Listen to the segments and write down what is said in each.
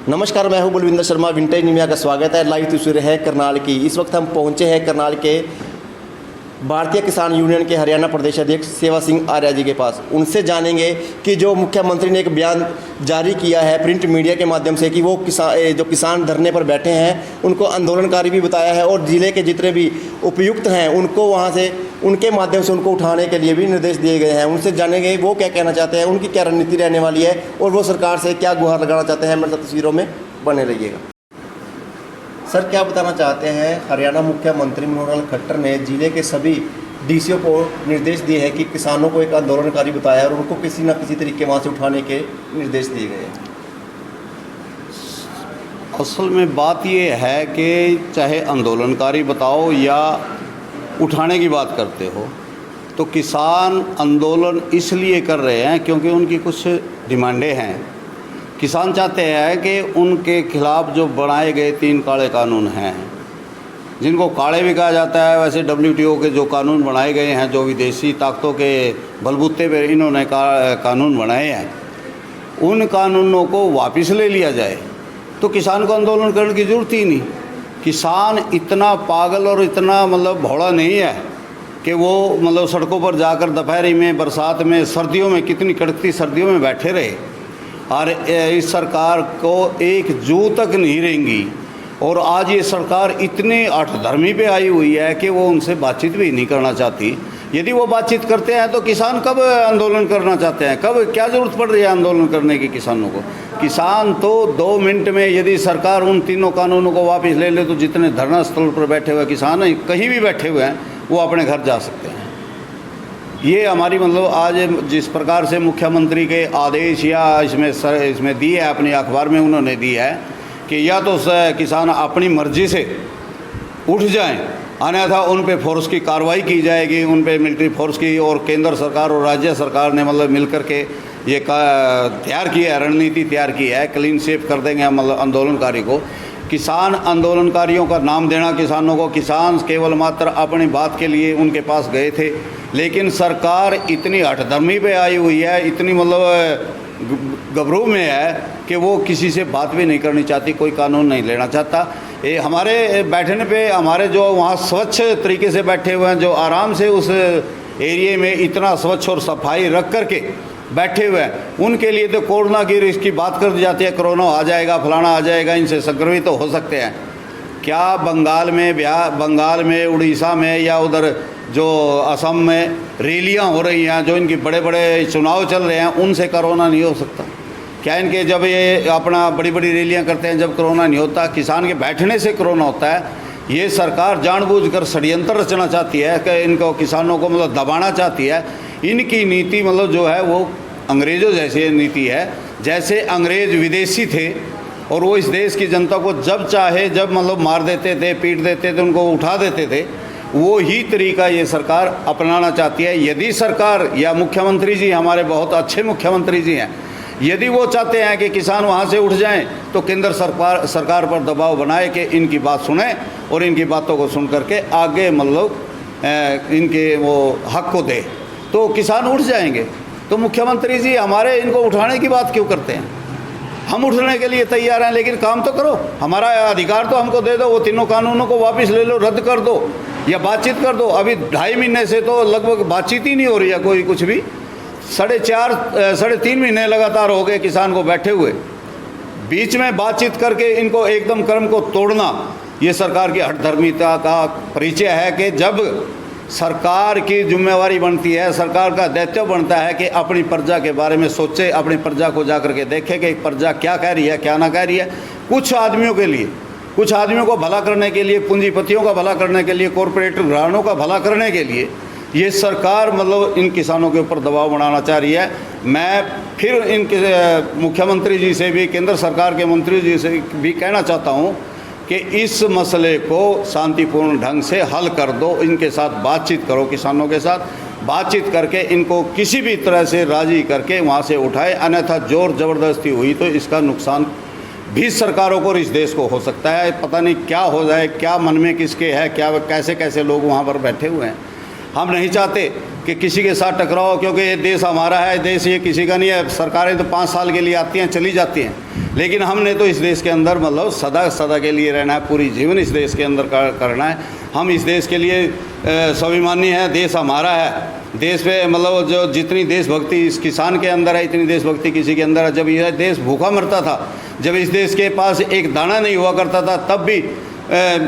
नमस्कार, मैं हूं बलविंदर शर्मा। विंटेज न्यूज़ का स्वागत है। लाइव तस्वीरें हैं करनाल की। इस वक्त हम पहुंचे हैं करनाल के भारतीय किसान यूनियन के हरियाणा प्रदेश अध्यक्ष सेवा सिंह आर्या जी के पास। उनसे जानेंगे कि जो मुख्यमंत्री ने एक बयान जारी किया है प्रिंट मीडिया के माध्यम से कि वो किसान धरने पर बैठे हैं उनको आंदोलनकारी भी बताया है, और ज़िले के जितने भी उपयुक्त हैं उनको वहाँ से उनके माध्यम से उनको उठाने के लिए भी निर्देश दिए गए हैं। उनसे जानेंगे वो क्या कहना चाहते हैं, उनकी क्या रणनीति रहने वाली है और वो सरकार से क्या गुहार लगाना चाहते हैं। मेरे साथ तस्वीरों में बने रहिएगा। सर, क्या बताना चाहते हैं, हरियाणा मुख्यमंत्री मनोहर लाल खट्टर ने जिले के सभी डीसीओ को निर्देश दिए हैं कि किसानों को एक आंदोलनकारी बताया और उनको किसी न किसी तरीके वहाँ से उठाने के निर्देश दिए गए हैं। असल में बात ये है कि चाहे आंदोलनकारी बताओ या उठाने की बात करते हो, तो किसान आंदोलन इसलिए कर रहे हैं क्योंकि उनकी कुछ डिमांडें हैं। किसान चाहते हैं कि उनके खिलाफ़ जो बनाए गए 3 काले कानून हैं, जिनको काले भी कहा जाता है, वैसे WTO के जो कानून बनाए गए हैं, जो विदेशी ताकतों के बलबूते पर इन्होंने कानून बनाए हैं, उन कानूनों को वापस ले लिया जाए तो किसान को आंदोलन करने की ज़रूरत ही नहीं। किसान इतना पागल और इतना भोला नहीं है कि वो सड़कों पर जाकर दोपहरी में, बरसात में, सर्दियों में, कितनी कड़कती सर्दियों में बैठे रहे और इस सरकार को एक जू तक नहीं रहेंगी। और आज ये सरकार इतनी अठधर्मी पे आई हुई है कि वो उनसे बातचीत भी नहीं करना चाहती। यदि वो बातचीत करते हैं तो किसान कब आंदोलन करना चाहते हैं, कब क्या ज़रूरत पड़ रही है आंदोलन करने की किसानों को। किसान तो 2 मिनट में, यदि सरकार उन 3 कानूनों को वापस ले ले, तो जितने धरना स्थल पर बैठे हुए किसान हैं, कहीं भी बैठे हुए हैं, वो अपने घर जा सकते हैं। ये हमारी आज जिस प्रकार से मुख्यमंत्री के आदेश या इसमें दी है, अपनी अखबार में उन्होंने दी है कि या तो किसान अपनी मर्जी से उठ जाएं, अन्यथा उन पे फोर्स की कार्रवाई की जाएगी, उन पे मिलिट्री फोर्स की। और केंद्र सरकार और राज्य सरकार ने मिल कर के ये तैयार की है, रणनीति तैयार की है, क्लीन स्वीप कर देंगे आंदोलनकारी को। किसान आंदोलनकारियों का नाम देना किसानों को, किसान केवल मात्र अपनी बात के लिए उनके पास गए थे, लेकिन सरकार इतनी हठधर्मी पे आई हुई है, इतनी गबरू में है कि वो किसी से बात भी नहीं करनी चाहती, कोई कानून नहीं लेना चाहता। ये हमारे बैठने पे हमारे जो वहाँ स्वच्छ तरीके से बैठे हुए हैं, जो आराम से उस एरिए में इतना स्वच्छ और सफाई रख कर के बैठे हुए हैं, उनके लिए तो कोरोना की रिस्क की बात कर दी जाती है। कोरोना आ जाएगा, फलाना आ जाएगा, इनसे संक्रमित तो हो सकते हैं। क्या बंगाल में, उड़ीसा में या उधर जो असम में रैलियां हो रही हैं, जो इनकी बड़े बड़े चुनाव चल रहे हैं, उनसे कोरोना नहीं हो सकता? क्या इनके जब ये अपना बड़ी बड़ी रैलियां करते हैं, जब कोरोना नहीं होता? किसान के बैठने से कोरोना होता है। ये सरकार जानबूझकर षड्यंत्र रचना चाहती है कि इनको, किसानों को दबाना चाहती है। इनकी नीति जो है वो अंग्रेज़ों जैसी नीति है। जैसे अंग्रेज़ विदेशी थे और वो इस देश की जनता को जब चाहे जब मार देते थे, पीट देते थे, उनको उठा देते थे, वो ही तरीका ये सरकार अपनाना चाहती है। यदि सरकार या मुख्यमंत्री जी, हमारे बहुत अच्छे मुख्यमंत्री जी हैं, यदि वो चाहते हैं कि किसान वहाँ से उठ जाएं, तो केंद्र सरकार पर दबाव बनाए कि इनकी बात सुने और इनकी बातों को सुन करके आगे इनके वो हक को दे, तो किसान उठ जाएंगे। तो मुख्यमंत्री जी हमारे इनको उठाने की बात क्यों करते हैं? हम उठने के लिए तैयार हैं, लेकिन काम तो करो, हमारा अधिकार तो हमको दे दो। वो 3 कानूनों को वापस ले लो, रद्द कर दो या बातचीत कर दो। अभी 2.5 महीने से तो लगभग बातचीत ही नहीं हो रही है, कोई कुछ भी। 3.5 महीने लगातार हो गए किसान को बैठे हुए। बीच में बातचीत करके इनको एकदम क्रम को तोड़ना, ये सरकार की हठधर्मिता का परिचय है कि जब सरकार की जिम्मेवारी बनती है, सरकार का दायित्व बनता है कि अपनी प्रजा के बारे में सोचे, अपनी प्रजा को जाकर के देखे कि प्रजा क्या कह रही है, क्या ना कह रही है। कुछ आदमियों के लिए, कुछ आदमियों को भला करने के लिए, पूंजीपतियों का भला करने के लिए, कॉरपोरेट घरानों का भला करने के लिए ये सरकार इन किसानों के ऊपर दबाव बनाना चाह रही है। मैं फिर इनके मुख्यमंत्री जी से भी, केंद्र सरकार के मंत्री जी से भी कहना चाहता हूँ कि इस मसले को शांतिपूर्ण ढंग से हल कर दो, इनके साथ बातचीत करो, किसानों के साथ बातचीत करके इनको किसी भी तरह से राज़ी करके वहाँ से उठाए, अन्यथा ज़ोर ज़बरदस्ती हुई तो इसका नुकसान भी सरकारों को और इस देश को हो सकता है। पता नहीं क्या हो जाए, क्या मन में किसके है, क्या कैसे कैसे लोग वहाँ पर बैठे हुए हैं। हम नहीं चाहते कि किसी के साथ टकराओ, क्योंकि ये देश हमारा है, देश ये किसी का नहीं है। सरकारें तो 5 साल के लिए आती हैं, चली जाती हैं, लेकिन हमने तो इस देश के अंदर मतलब सदा सदा के लिए रहना है, पूरी जीवन इस देश के अंदर करना है। हम इस देश के लिए स्वाभिमानी हैं, देश हमारा है। देश पे मतलब जो जितनी देशभक्ति इस किसान के अंदर है, इतनी देशभक्ति किसी के अंदर है। जब यह देश भूखा मरता था, जब इस देश के पास एक दाना नहीं हुआ करता था, तब भी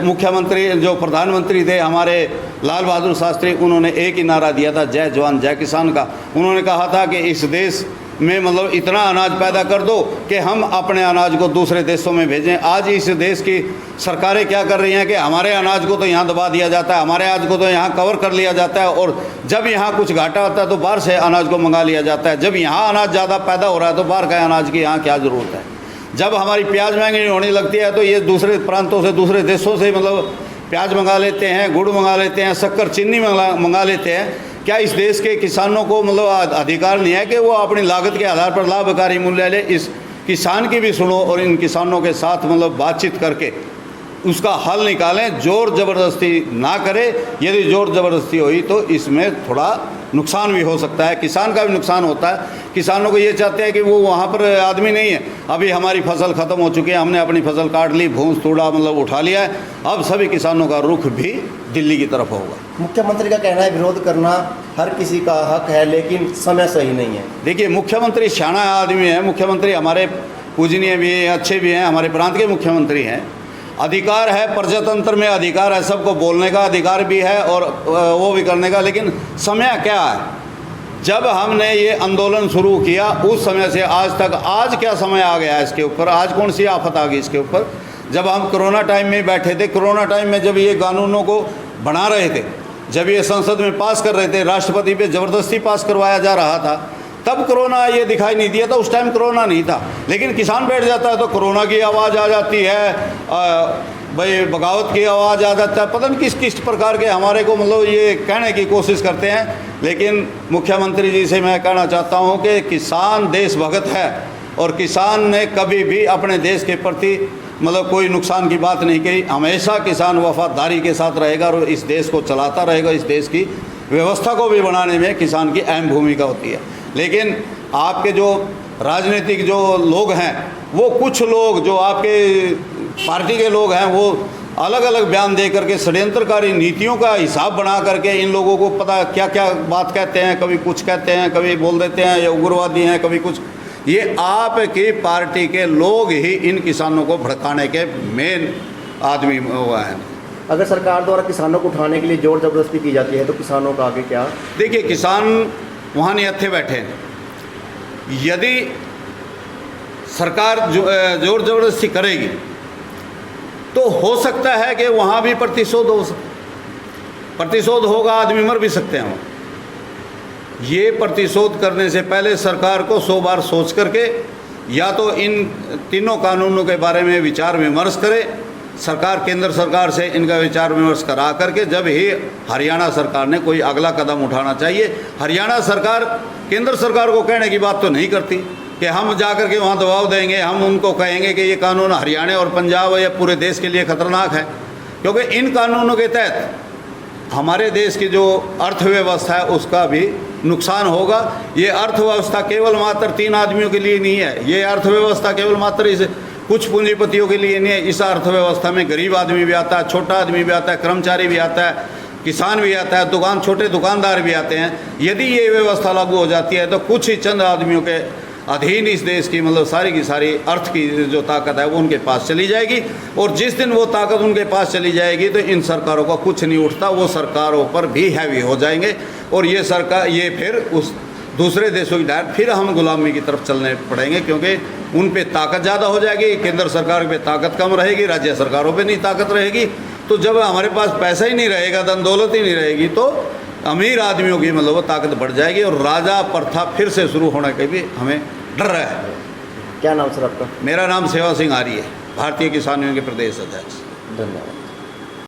मुख्यमंत्री जो प्रधानमंत्री थे हमारे लाल बहादुर शास्त्री, उन्होंने एक ही नारा दिया था, जय जवान जय किसान का। उन्होंने कहा था कि इस देश में मतलब इतना अनाज पैदा कर दो कि हम अपने अनाज को दूसरे देशों में भेजें। आज इस देश की सरकारें क्या कर रही हैं कि हमारे अनाज को तो यहाँ दबा दिया जाता है, हमारे अनाज को तो यहाँ कवर कर लिया जाता है, और जब यहाँ कुछ घाटा होता है तो बाहर से अनाज को मंगा लिया जाता है। जब यहाँ अनाज ज़्यादा पैदा हो रहा है तो बाहर का अनाज की यहाँ क्या ज़रूरत है। जब हमारी प्याज महंगी होने लगती है तो ये दूसरे प्रांतों से, दूसरे देशों से मतलब प्याज मंगा लेते हैं, गुड़ मंगा लेते हैं, शक्कर चीनी मंगा लेते हैं। क्या इस देश के किसानों को मतलब अधिकार नहीं है कि वो अपनी लागत के आधार पर लाभकारी मूल्य ले? इस किसान की भी सुनो और इन किसानों के साथ मतलब बातचीत करके उसका हल निकालें, ज़ोर ज़बरदस्ती ना करें। यदि ज़ोर ज़बरदस्ती हुई तो इसमें थोड़ा नुकसान भी हो सकता है, किसान का भी नुकसान होता है। किसानों को ये चाहते हैं कि वो वहाँ पर आदमी नहीं है, अभी हमारी फसल ख़त्म हो चुकी है, हमने अपनी फसल काट ली, भूंस थोड़ा मतलब उठा लिया है, अब सभी किसानों का रुख भी दिल्ली की तरफ होगा। मुख्यमंत्री का कहना है विरोध करना हर किसी का हक है, लेकिन समय सही नहीं है। देखिए, मुख्यमंत्री शाना आदमी है, मुख्यमंत्री हमारे पूजनीय भी हैं, अच्छे भी हैं, हमारे प्रांत के मुख्यमंत्री हैं। अधिकार है, प्रजातंत्र में अधिकार है, सबको बोलने का अधिकार भी है और वो भी करने का। लेकिन समय क्या है? जब हमने ये आंदोलन शुरू किया उस समय से आज तक, आज क्या समय आ गया है इसके ऊपर? आज कौन सी आफत आ गई इसके ऊपर? जब हम कोरोना टाइम में बैठे थे, कोरोना टाइम में जब ये कानूनों को बना रहे थे, जब ये संसद में पास कर रहे थे, राष्ट्रपति पे ज़बरदस्ती पास करवाया जा रहा था, तब कोरोना ये दिखाई नहीं दिया था। उस टाइम कोरोना नहीं था। लेकिन किसान बैठ जाता है तो कोरोना की आवाज़ आ जाती है, भाई बगावत की आवाज़ आ जाता है, पता नहीं किस किस प्रकार के हमारे को मतलब ये कहने की कोशिश करते हैं। लेकिन मुख्यमंत्री जी से मैं कहना चाहता हूँ कि किसान देशभक्त है और किसान ने कभी भी अपने देश के प्रति मतलब कोई नुकसान की बात नहीं कही। हमेशा किसान वफादारी के साथ रहेगा और इस देश को चलाता रहेगा। इस देश की व्यवस्था को भी बनाने में किसान की अहम भूमिका होती है। लेकिन आपके जो राजनीतिक जो लोग हैं, वो कुछ लोग जो आपके पार्टी के लोग हैं, वो अलग अलग बयान दे करके षड्यंत्रकारी नीतियों का हिसाब बना करके इन लोगों को पता क्या क्या बात कहते हैं, कभी कुछ कहते हैं, कभी बोल देते हैं ये उग्रवादी हैं, कभी कुछ। ये आपकी पार्टी के लोग ही इन किसानों को भड़काने के मेन आदमी हुआ है। अगर सरकार द्वारा किसानों को उठाने के लिए जोर जबरदस्ती की जाती है तो किसानों का आगे क्या? देखिए, किसान वहाँ निहत्थे बैठे हैं। यदि सरकार जोर जबरदस्ती करेगी तो हो सकता है कि वहाँ भी प्रतिशोध होगा, आदमी मर भी सकते हैं। ये प्रतिशोध करने से पहले सरकार को 100 बार सोच करके या तो इन तीनों कानूनों के बारे में विचार विमर्श करे। सरकार केंद्र सरकार से इनका विचार विमर्श करा करके जब ही हरियाणा सरकार ने कोई अगला कदम उठाना चाहिए। हरियाणा सरकार केंद्र सरकार को कहने की बात तो नहीं करती कि हम जा कर के वहाँ दबाव देंगे, हम उनको कहेंगे कि ये कानून हरियाणा और पंजाब या पूरे देश के लिए खतरनाक है, क्योंकि इन कानूनों के तहत हमारे देश की जो अर्थव्यवस्था है उसका भी नुकसान होगा। ये अर्थव्यवस्था केवल मात्र 3 आदमियों के लिए नहीं है, ये अर्थव्यवस्था केवल मात्र इस कुछ पूंजीपतियों के लिए नहीं है। इस अर्थव्यवस्था में गरीब आदमी भी आता है, छोटा आदमी भी आता है, कर्मचारी भी आता है, किसान भी आता है, छोटे दुकानदार भी आते हैं। यदि ये व्यवस्था लागू हो जाती है तो कुछ ही चंद आदमियों के अधीन इस देश की मतलब सारी की सारी अर्थ की जो ताकत है वो उनके पास चली जाएगी। और जिस दिन वो ताकत उनके पास चली जाएगी तो इन सरकारों का कुछ नहीं उठता, वो सरकारों पर भी हैवी हो जाएंगे। और ये सरकार ये फिर उस दूसरे देशों की डायरेक्ट फिर हम गुलामी की तरफ चलने पड़ेंगे, क्योंकि उन पे ताकत ज़्यादा हो जाएगी, केंद्र सरकार पे ताकत कम रहेगी, राज्य सरकारों पे नहीं ताकत रहेगी। तो जब हमारे पास पैसा ही नहीं रहेगा, धन दौलत ही नहीं रहेगी, तो अमीर आदमियों की मतलब वो ताकत बढ़ जाएगी और राजा प्रथा फिर से शुरू होने के भी हमें डर है। क्या नाम सर आपका? मेरा नाम सेवा सिंह आर्य है, भारतीय किसान यूनियन के प्रदेश अध्यक्ष। धन्यवाद।